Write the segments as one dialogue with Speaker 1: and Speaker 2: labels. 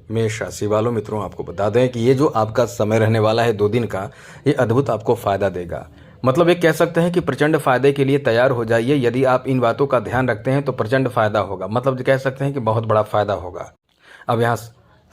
Speaker 1: मेष राशि वालों मित्रों, आपको बता दें कि ये जो आपका समय रहने वाला है 2 दिन का, ये अद्भुत आपको फायदा देगा। मतलब ये कह सकते हैं कि प्रचंड फायदे के लिए तैयार हो जाइए। यदि आप इन बातों का ध्यान रखते हैं तो प्रचंड फायदा होगा। मतलब कह सकते हैं कि बहुत बड़ा फायदा होगा। अब यहाँ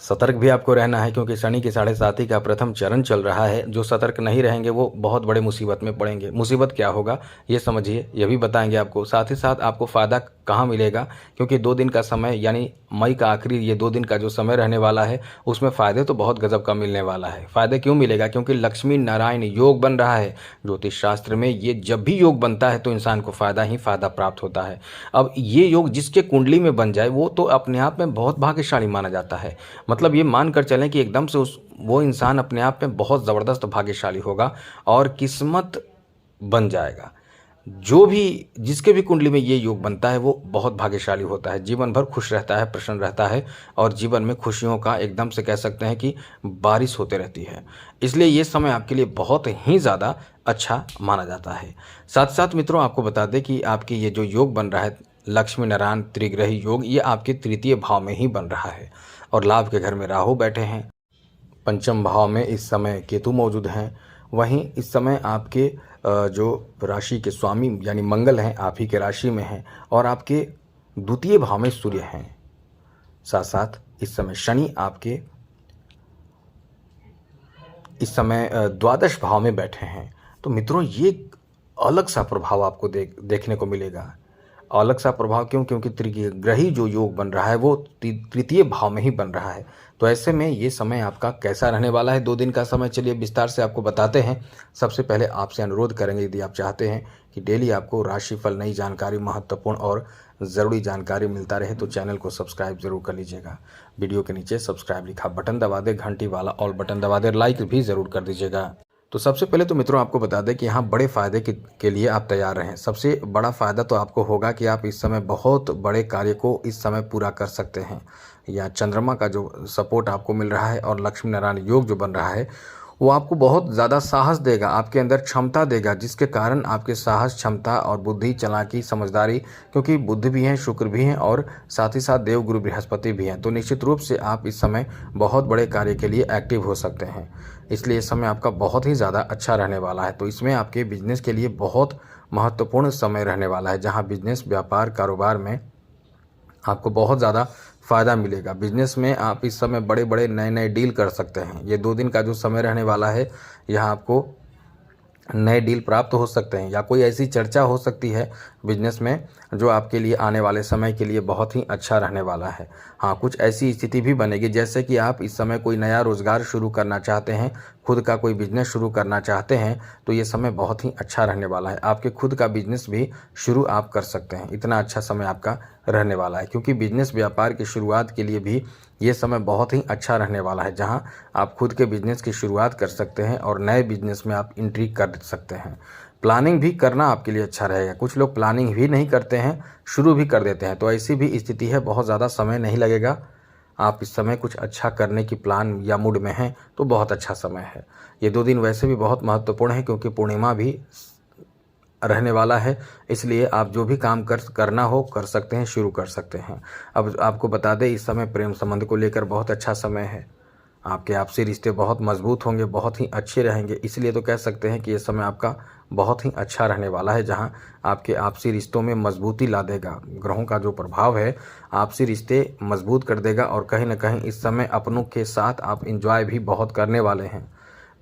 Speaker 1: सतर्क भी आपको रहना है, क्योंकि शनि की 7.5 का प्रथम चरण चल रहा है। जो सतर्क नहीं रहेंगे वो बहुत बड़े मुसीबत में पड़ेंगे। मुसीबत क्या होगा ये समझिए, ये भी बताएंगे आपको। साथ ही साथ आपको फ़ायदा कहाँ मिलेगा, क्योंकि 2 दिन का समय यानी मई का आखिरी ये 2 दिन का जो समय रहने वाला है, उसमें फ़ायदे तो बहुत गजब का मिलने वाला है। फ़ायदे क्यों मिलेगा? क्योंकि लक्ष्मी नारायण योग बन रहा है। ज्योतिष शास्त्र में ये जब भी योग बनता है तो इंसान को फ़ायदा ही फ़ायदा प्राप्त होता है। अब ये योग जिसके कुंडली में बन जाए वो तो अपने आप में बहुत भाग्यशाली माना जाता है। मतलब ये मान कर चलें कि एकदम से उस वो इंसान अपने आप में बहुत ज़बरदस्त भाग्यशाली होगा और किस्मत बन जाएगा। जो भी जिसके भी कुंडली में ये योग बनता है वो बहुत भाग्यशाली होता है। जीवन भर खुश रहता है, प्रसन्न रहता है और जीवन में खुशियों का एकदम से कह सकते हैं कि बारिश होते रहती है। इसलिए ये समय आपके लिए बहुत ही ज़्यादा अच्छा माना जाता है। साथ साथ मित्रों, आपको बता दें कि आपकी ये जो योग बन रहा है लक्ष्मी नारायण त्रिग्रही योग, ये आपके तृतीय भाव में ही बन रहा है और लाभ के घर में राहु बैठे हैं। पंचम भाव में इस समय केतु मौजूद हैं। वहीं इस समय आपके जो राशि के स्वामी यानी मंगल हैं, आप ही के राशि में हैं और आपके द्वितीय भाव में सूर्य हैं। साथ साथ इस समय शनि आपके इस समय द्वादश भाव में बैठे हैं। तो मित्रों, ये अलग सा प्रभाव आपको देखने को मिलेगा। अलग सा प्रभाव क्यों? क्योंकि त्रिग्रही जो योग बन रहा है वो तृतीय भाव में ही बन रहा है। तो ऐसे में ये समय आपका कैसा रहने वाला है 2 दिन का समय, चलिए विस्तार से आपको बताते हैं। सबसे पहले आपसे अनुरोध करेंगे, यदि आप चाहते हैं कि डेली आपको राशिफल, नई जानकारी, महत्वपूर्ण और ज़रूरी जानकारी मिलता रहे तो चैनल को सब्सक्राइब जरूर कर लीजिएगा। वीडियो के नीचे सब्सक्राइब लिखा बटन दबा दे, घंटी वाला ऑल बटन दबा दे, लाइक भी ज़रूर कर दीजिएगा। तो सबसे पहले तो मित्रों आपको बता दें कि यहाँ बड़े फ़ायदे के लिए आप तैयार रहें। सबसे बड़ा फ़ायदा तो आपको होगा कि आप इस समय बहुत बड़े कार्य को इस समय पूरा कर सकते हैं। या चंद्रमा का जो सपोर्ट आपको मिल रहा है और लक्ष्मी नारायण योग जो बन रहा है वो आपको बहुत ज़्यादा साहस देगा, आपके अंदर क्षमता देगा, जिसके कारण आपके साहस, क्षमता और बुद्धि, चालाकी, समझदारी, क्योंकि बुध भी हैं, शुक्र भी हैं और साथ ही साथ देवगुरु बृहस्पति भी हैं, तो निश्चित रूप से आप इस समय बहुत बड़े कार्य के लिए एक्टिव हो सकते हैं। इसलिए इस समय आपका बहुत ही ज़्यादा अच्छा रहने वाला है। तो इसमें आपके बिजनेस के लिए बहुत महत्वपूर्ण समय रहने वाला है, जहाँ बिजनेस, व्यापार, कारोबार में आपको बहुत ज़्यादा फ़ायदा मिलेगा। बिजनेस में आप इस समय बड़े बड़े नए नए डील कर सकते हैं। ये 2 दिन का जो समय रहने वाला है, यहाँ आपको नए डील प्राप्त हो सकते हैं या कोई ऐसी चर्चा हो सकती है बिजनेस में जो आपके लिए आने वाले समय के लिए बहुत ही अच्छा रहने वाला है। हाँ, कुछ ऐसी स्थिति भी बनेगी जैसे कि आप इस समय कोई नया रोज़गार शुरू करना चाहते हैं, खुद का कोई बिजनेस शुरू करना चाहते हैं, तो ये समय बहुत ही अच्छा रहने वाला है। आपके खुद का बिजनेस भी शुरू आप कर सकते हैं। इतना अच्छा समय आपका रहने वाला है, क्योंकि बिजनेस, व्यापार की शुरुआत के लिए भी ये समय बहुत ही अच्छा रहने वाला है, जहां आप खुद के बिजनेस की शुरुआत कर सकते हैं और नए बिजनेस में आप एंट्री कर सकते हैं। प्लानिंग भी करना आपके लिए अच्छा रहेगा। कुछ लोग प्लानिंग भी नहीं करते हैं, शुरू भी कर देते हैं, तो ऐसी भी स्थिति है। बहुत ज़्यादा समय नहीं लगेगा। आप इस समय कुछ अच्छा करने की प्लान या मूड में हैं तो बहुत अच्छा समय है। ये 2 दिन वैसे भी बहुत महत्वपूर्ण है, क्योंकि पूर्णिमा भी रहने वाला है। इसलिए आप जो भी काम करना हो कर सकते हैं, शुरू कर सकते हैं। अब आपको बता दें, इस समय प्रेम संबंध को लेकर बहुत अच्छा समय है। आपके आपसी रिश्ते बहुत मजबूत होंगे, बहुत ही अच्छे रहेंगे। इसलिए तो कह सकते हैं कि ये समय आपका बहुत ही अच्छा रहने वाला है, जहां आपके आपसी रिश्तों में मजबूती ला देगा। ग्रहों का जो प्रभाव है आपसी रिश्ते मजबूत कर देगा और कहीं ना कहीं इस समय अपनों के साथ आप इंजॉय भी बहुत करने वाले हैं।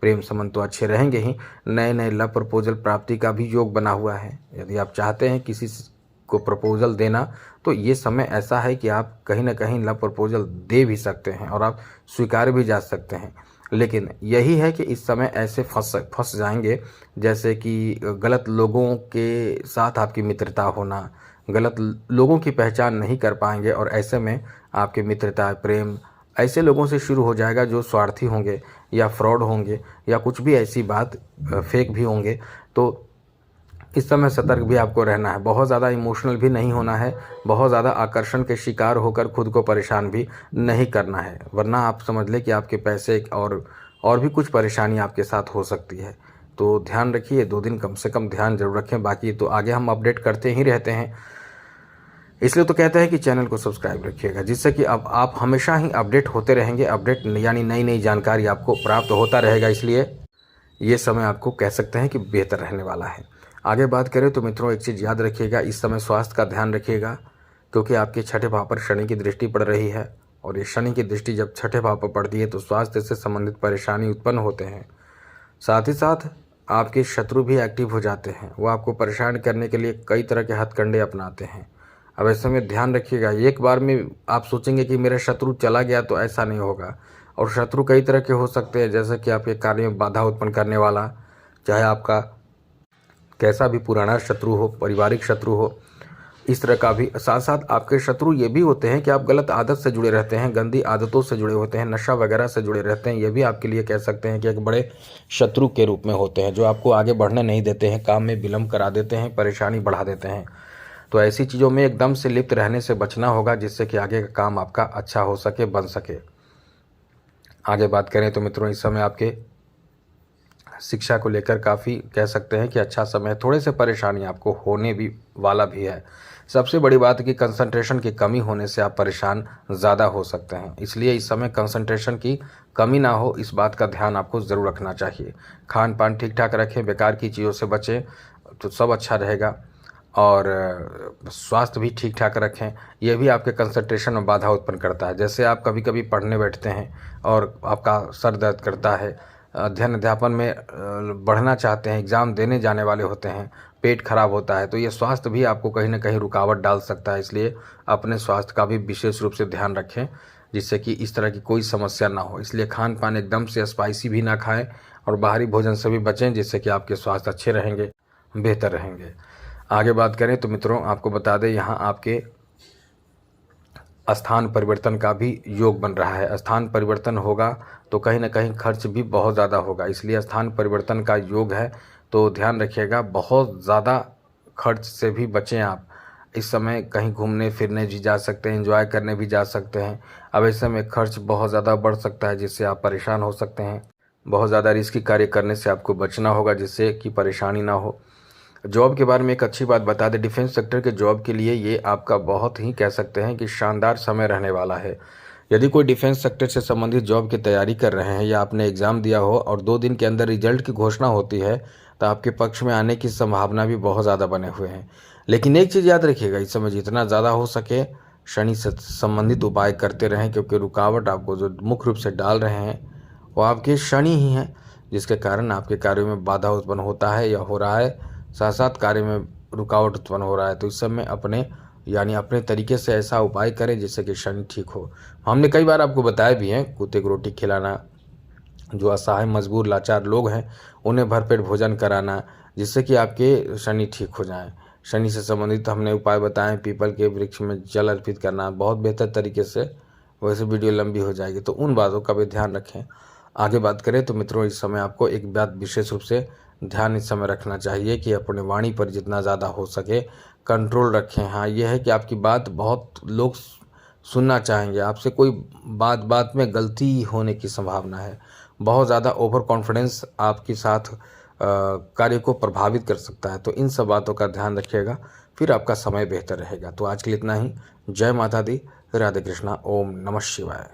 Speaker 1: प्रेम संबंध तो अच्छे रहेंगे ही, नए नए लव प्रपोजल प्राप्ति का भी योग बना हुआ है। यदि आप चाहते हैं किसी को प्रपोजल देना, तो ये समय ऐसा है कि आप कहीं ना कहीं लव प्रपोजल दे भी सकते हैं और आप स्वीकार भी जा सकते हैं। लेकिन यही है कि इस समय ऐसे फंस जाएंगे जैसे कि गलत लोगों के साथ आपकी मित्रता होना, गलत लोगों की पहचान नहीं कर पाएंगे और ऐसे में आपकी मित्रता, प्रेम ऐसे लोगों से शुरू हो जाएगा जो स्वार्थी होंगे या फ्रॉड होंगे या कुछ भी ऐसी बात फेक भी होंगे। तो इस समय सतर्क भी आपको रहना है। बहुत ज़्यादा इमोशनल भी नहीं होना है, बहुत ज़्यादा आकर्षण के शिकार होकर खुद को परेशान भी नहीं करना है, वरना आप समझ लें कि आपके पैसे और भी कुछ परेशानी आपके साथ हो सकती है। तो ध्यान रखिए, 2 दिन कम से कम ध्यान जरूर रखें। बाकी तो आगे हम अपडेट करते ही रहते हैं। इसलिए तो कहते हैं कि चैनल को सब्सक्राइब रखिएगा, जिससे कि अब आप हमेशा ही अपडेट होते रहेंगे। अपडेट यानी नई नई जानकारी आपको प्राप्त होता रहेगा। इसलिए ये समय आपको कह सकते हैं कि बेहतर रहने वाला है। आगे बात करें तो मित्रों, एक चीज़ याद रखिएगा, इस समय स्वास्थ्य का ध्यान रखिएगा, क्योंकि आपके छठे भाव पर शनि की दृष्टि पड़ रही है। और ये शनि की दृष्टि जब छठे भाव पर पड़ती है तो स्वास्थ्य से संबंधित परेशानी उत्पन्न होते हैं। साथ ही साथ आपके शत्रु भी एक्टिव हो जाते हैं, वो आपको परेशान करने के लिए कई तरह के हथकंडे अपनाते हैं। अब ऐसे में ध्यान रखिएगा, एक बार में आप सोचेंगे कि मेरा शत्रु चला गया, तो ऐसा नहीं होगा। और शत्रु कई तरह के हो सकते हैं, जैसे कि आपके कार्य में बाधा उत्पन्न करने वाला, चाहे आपका कैसा भी पुराना शत्रु हो, पारिवारिक शत्रु हो, इस तरह का भी। साथ साथ आपके शत्रु ये भी होते हैं कि आप गलत आदत से जुड़े रहते हैं, गंदी आदतों से जुड़े होते हैं, नशा वगैरह से जुड़े रहते हैं। ये भी आपके लिए कह सकते हैं कि एक बड़े शत्रु के रूप में होते हैं, जो आपको आगे बढ़ने नहीं देते हैं, काम में विलम्ब करा देते हैं, परेशानी बढ़ा देते हैं। तो ऐसी चीज़ों में एकदम से लिप्त रहने से बचना होगा, जिससे कि आगे का काम आपका अच्छा हो सके, बन सके। आगे बात करें तो मित्रों, इस समय आपके शिक्षा को लेकर काफ़ी कह सकते हैं कि अच्छा समय, थोड़े से परेशानी आपको होने भी वाला भी है। सबसे बड़ी बात है कि कंसंट्रेशन की कमी होने से आप परेशान ज़्यादा हो सकते हैं। इसलिए इस समय कंसंट्रेशन की कमी ना हो, इस बात का ध्यान आपको ज़रूर रखना चाहिए। खान पान ठीक ठाक रखें, बेकार की चीज़ों से बचें, तो सब अच्छा रहेगा। और स्वास्थ्य भी ठीक ठाक रखें, यह भी आपके कंसंट्रेशन में बाधा उत्पन्न करता है। जैसे आप कभी कभी पढ़ने बैठते हैं और आपका सर दर्द करता है, अध्ययन अध्यापन में बढ़ना चाहते हैं, एग्ज़ाम देने जाने वाले होते हैं, पेट खराब होता है, तो ये स्वास्थ्य भी आपको कहीं ना कहीं रुकावट डाल सकता है। इसलिए अपने स्वास्थ्य का भी विशेष रूप से ध्यान रखें, जिससे कि इस तरह की कोई समस्या ना हो। इसलिए खान पान एकदम से स्पाइसी भी ना खाएं और बाहरी भोजन से भी बचें, जिससे कि आपके स्वास्थ्य अच्छे रहेंगे, बेहतर रहेंगे। आगे बात करें तो मित्रों, आपको बता दें, यहाँ आपके स्थान परिवर्तन का भी योग बन रहा है। स्थान परिवर्तन होगा तो कहीं ना कहीं खर्च भी बहुत ज़्यादा होगा, इसलिए स्थान परिवर्तन का योग है, तो ध्यान रखिएगा, बहुत ज़्यादा खर्च से भी बचें आप। इस समय कहीं घूमने फिरने भी जा सकते हैं, एंजॉय करने भी जा सकते हैं। अब इस समय खर्च बहुत ज़्यादा बढ़ सकता है, जिससे आप परेशान हो सकते हैं। बहुत ज़्यादा रिस्की कार्य करने से आपको बचना होगा, जिससे कि परेशानी ना हो। जॉब के बारे में एक अच्छी बात बता दें, डिफेंस सेक्टर के जॉब के लिए ये आपका बहुत ही कह सकते हैं कि शानदार समय रहने वाला है। यदि कोई डिफेंस सेक्टर से संबंधित जॉब की तैयारी कर रहे हैं या आपने एग्ज़ाम दिया हो और 2 दिन के अंदर रिजल्ट की घोषणा होती है, तो आपके पक्ष में आने की संभावना भी बहुत ज़्यादा बने हुए हैं। लेकिन एक चीज़ याद रखिएगा, इस समय जितना ज़्यादा हो सके शनि से संबंधित उपाय करते रहें, क्योंकि रुकावट आपको जो मुख्य रूप से डाल रहे हैं वो आपके शनि ही हैं, जिसके कारण आपके कार्यों में बाधा उत्पन्न होता है या हो रहा है, साथ साथ कार्य में रुकावट उत्पन्न हो रहा है। तो इस समय अपने तरीके से ऐसा उपाय करें जिससे कि शनि ठीक हो। हमने कई बार आपको बताया भी है, कुत्ते को रोटी खिलाना, जो असहाय मजबूर लाचार लोग हैं उन्हें भरपेट भोजन कराना, जिससे कि आपके शनि ठीक हो जाएं। शनि से संबंधित हमने उपाय बताएं, पीपल के वृक्ष में जल अर्पित करना बहुत बेहतर तरीके से। वैसे वीडियो लंबी हो जाएगी, तो उन बातों का भी ध्यान रखें। आगे बात करें तो मित्रों, इस समय आपको एक बात विशेष रूप से ध्यान इस समय रखना चाहिए कि अपने वाणी पर जितना ज़्यादा हो सके कंट्रोल रखें। हाँ, यह है कि आपकी बात बहुत लोग सुनना चाहेंगे, आपसे कोई बात बात में गलती होने की संभावना है। बहुत ज़्यादा ओवर कॉन्फिडेंस आपके साथ कार्य को प्रभावित कर सकता है। तो इन सब बातों का ध्यान रखिएगा, फिर आपका समय बेहतर रहेगा। तो आज के लिए इतना ही। जय माता दी, राधे कृष्णा, ओम नमः शिवाय।